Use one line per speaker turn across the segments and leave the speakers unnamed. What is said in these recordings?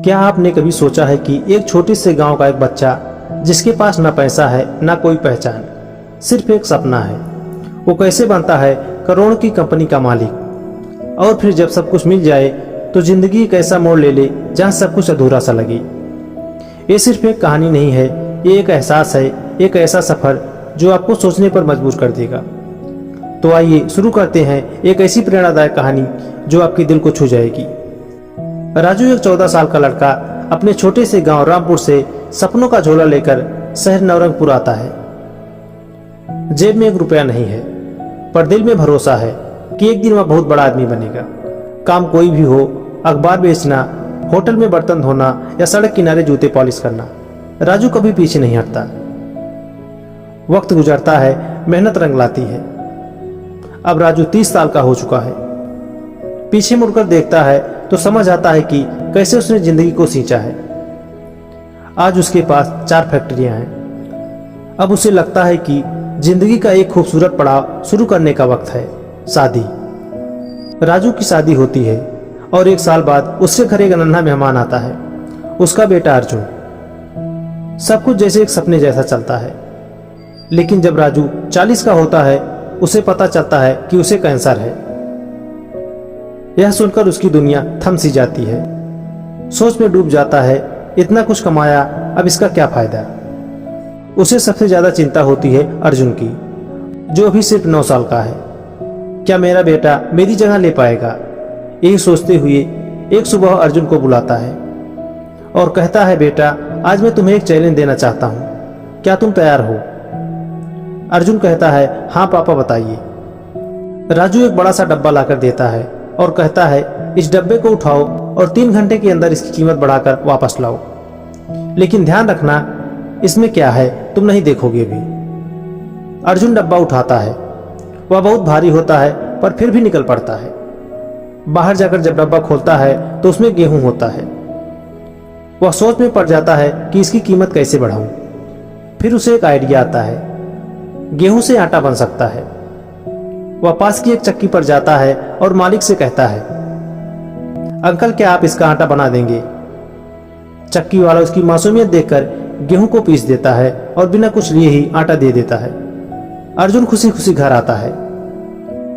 क्या आपने कभी सोचा है कि एक छोटे से गांव का एक बच्चा जिसके पास ना पैसा है ना कोई पहचान, सिर्फ एक सपना है, वो कैसे बनता है करोड़ों की कंपनी का मालिक। और फिर जब सब कुछ मिल जाए तो जिंदगी एक ऐसा मोड़ ले ले जहां सब कुछ अधूरा सा लगे। ये सिर्फ एक कहानी नहीं है, ये एक एहसास है, एक ऐसा सफर जो आपको सोचने पर मजबूर कर देगा। तो आइए शुरू करते हैं एक ऐसी प्रेरणादायक कहानी जो आपके दिल को छू जाएगी। राजू एक 14 साल का लड़का अपने छोटे से गांव रामपुर से सपनों का झोला लेकर शहर नवरंगपुर आता है। जेब में 1 रुपया नहीं है, पर दिल में भरोसा है कि एक दिन वह बहुत बड़ा आदमी बनेगा। काम कोई भी हो, अखबार बेचना, होटल में बर्तन धोना या सड़क किनारे जूते पॉलिश करना, राजू कभी पीछे नहीं हटता। वक्त गुजरता है, मेहनत रंग लाती है। अब राजू 30 साल का हो चुका है। पीछे मुड़कर देखता है तो समझ आता है कि कैसे उसने जिंदगी को सींचा है। आज उसके पास 4 फैक्ट्रियां हैं। अब उसे लगता है कि जिंदगी का एक खूबसूरत पड़ाव शुरू करने का वक्त है, शादी। राजू की शादी होती है और 1 साल बाद उसके घर एक नन्हा मेहमान आता है, उसका बेटा अर्जुन। सब कुछ जैसे एक सपने जैसा चलता है, लेकिन जब राजू 40 का होता है उसे पता चलता है कि उसे कैंसर है। यह सुनकर उसकी दुनिया थम सी जाती है। सोच में डूब जाता है, इतना कुछ कमाया, अब इसका क्या फायदा। उसे सबसे ज्यादा चिंता होती है अर्जुन की, जो अभी सिर्फ 9 साल का है। क्या मेरा बेटा मेरी जगह ले पाएगा? यही सोचते हुए एक सुबह अर्जुन को बुलाता है और कहता है, बेटा आज मैं तुम्हें एक चैलेंज देना चाहता हूँ, क्या तुम तैयार हो? अर्जुन कहता है, हाँ पापा बताइए। राजू एक बड़ा सा डब्बा लाकर देता है और कहता है, इस डब्बे को उठाओ और 3 घंटे के अंदर इसकी कीमत बढ़ाकर वापस लाओ। लेकिन ध्यान रखना, इसमें क्या है तुम नहीं देखोगे भी। अर्जुन डब्बा उठाता है। वह बहुत भारी होता है पर फिर भी निकल पड़ता है। बाहर जाकर जब डब्बा खोलता है तो उसमें गेहूं होता है। वह सोच में पड़ जाता है कि इसकी कीमत कैसे बढ़ाऊं। फिर उसे एक आइडिया आता है, गेहूं से आटा बन सकता है। वह पास की एक चक्की पर जाता है और मालिक से कहता है, अंकल क्या आप इसका आटा बना देंगे? चक्की वाला उसकी मासूमियत देखकर गेहूं को पीस देता है और बिना कुछ लिए ही आटा दे देता है। अर्जुन खुशी खुशी घर आता है।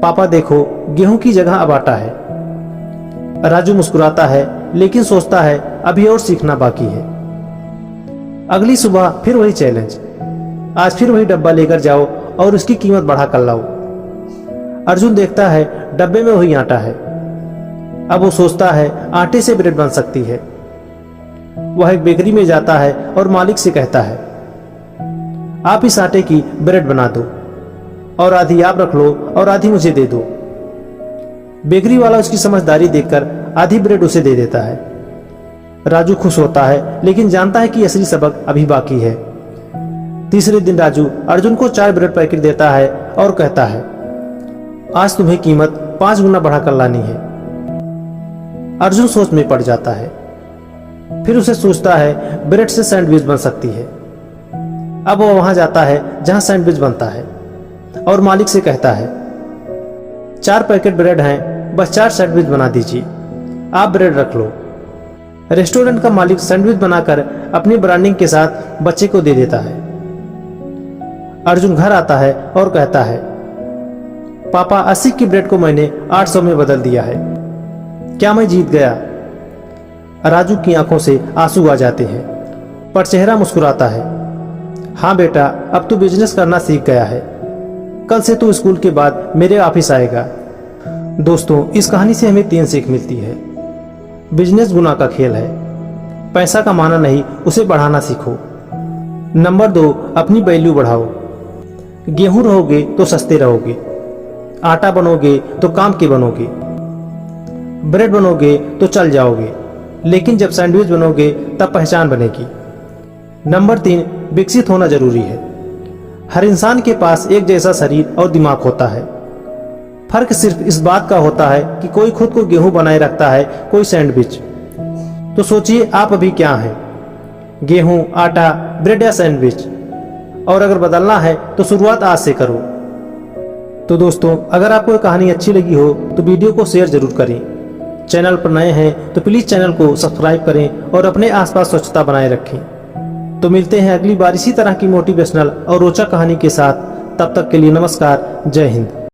पापा देखो, गेहूं की जगह अब आटा है। राजू मुस्कुराता है लेकिन सोचता है अभी और सीखना बाकी है। अगली सुबह फिर वही चैलेंज, आज फिर वही डब्बा लेकर जाओ और उसकी कीमत बढ़ा कर लाओ। अर्जुन देखता है डब्बे में वही आटा है। अब वो सोचता है आटे से ब्रेड बन सकती है। वह एक बेकरी में जाता है और मालिक से कहता है, आप इस आटे की ब्रेड बना दो और आधी आप रख लो और आधी मुझे दे दो। बेकरी वाला उसकी समझदारी देखकर आधी ब्रेड उसे दे देता है। राजू खुश होता है लेकिन जानता है कि असली सबक अभी बाकी है। तीसरे दिन राजू अर्जुन को 4 ब्रेड पैकेट देता है और कहता है, आज तुम्हें कीमत 5 गुना बढ़ाकर लानी है। अर्जुन सोच में पड़ जाता है। फिर उसे सोचता है ब्रेड से सैंडविच बन सकती है। अब वह वहां जाता है जहां सैंडविच बनता है और मालिक से कहता है, 4 पैकेट ब्रेड हैं, बस 4 सैंडविच बना दीजिए, आप ब्रेड रख लो। रेस्टोरेंट का मालिक सैंडविच बनाकर अपनी ब्रांडिंग के साथ बच्चे को दे देता है। अर्जुन घर आता है और कहता है, पापा 80 की ब्रेड को मैंने 800 में बदल दिया है, क्या मैं जीत गया? राजू की आंखों से आंसू आ जाते हैं पर चेहरा मुस्कुराता है। हाँ बेटा, अब तू बिजनेस करना सीख गया है, कल से तू स्कूल के बाद मेरे ऑफिस आएगा। दोस्तों, इस कहानी से हमें 3 सीख मिलती है। बिजनेस गुना का खेल है, पैसा कमाना नहीं उसे बढ़ाना सीखो। नंबर 2, अपनी वैल्यू बढ़ाओ। गेहूं रहोगे तो सस्ते रहोगे, आटा बनोगे तो काम के बनोगे, ब्रेड बनोगे तो चल जाओगे, लेकिन जब सैंडविच बनोगे तब पहचान बनेगी। नंबर 3, विकसित होना जरूरी है। हर इंसान के पास एक जैसा शरीर और दिमाग होता है। फर्क सिर्फ इस बात का होता है कि कोई खुद को गेहूं बनाए रखता है, कोई सैंडविच। तो सोचिए आप अभी क्या हैं, गेहूं, आटा, ब्रेड या सैंडविच? और अगर बदलना है तो शुरुआत आज से करो। तो दोस्तों, अगर आपको ये कहानी अच्छी लगी हो तो वीडियो को शेयर जरूर करें, चैनल पर नए हैं तो प्लीज चैनल को सब्सक्राइब करें और अपने आसपास स्वच्छता बनाए रखें। तो मिलते हैं अगली बार इसी तरह की मोटिवेशनल और रोचक कहानी के साथ। तब तक के लिए नमस्कार, जय हिंद।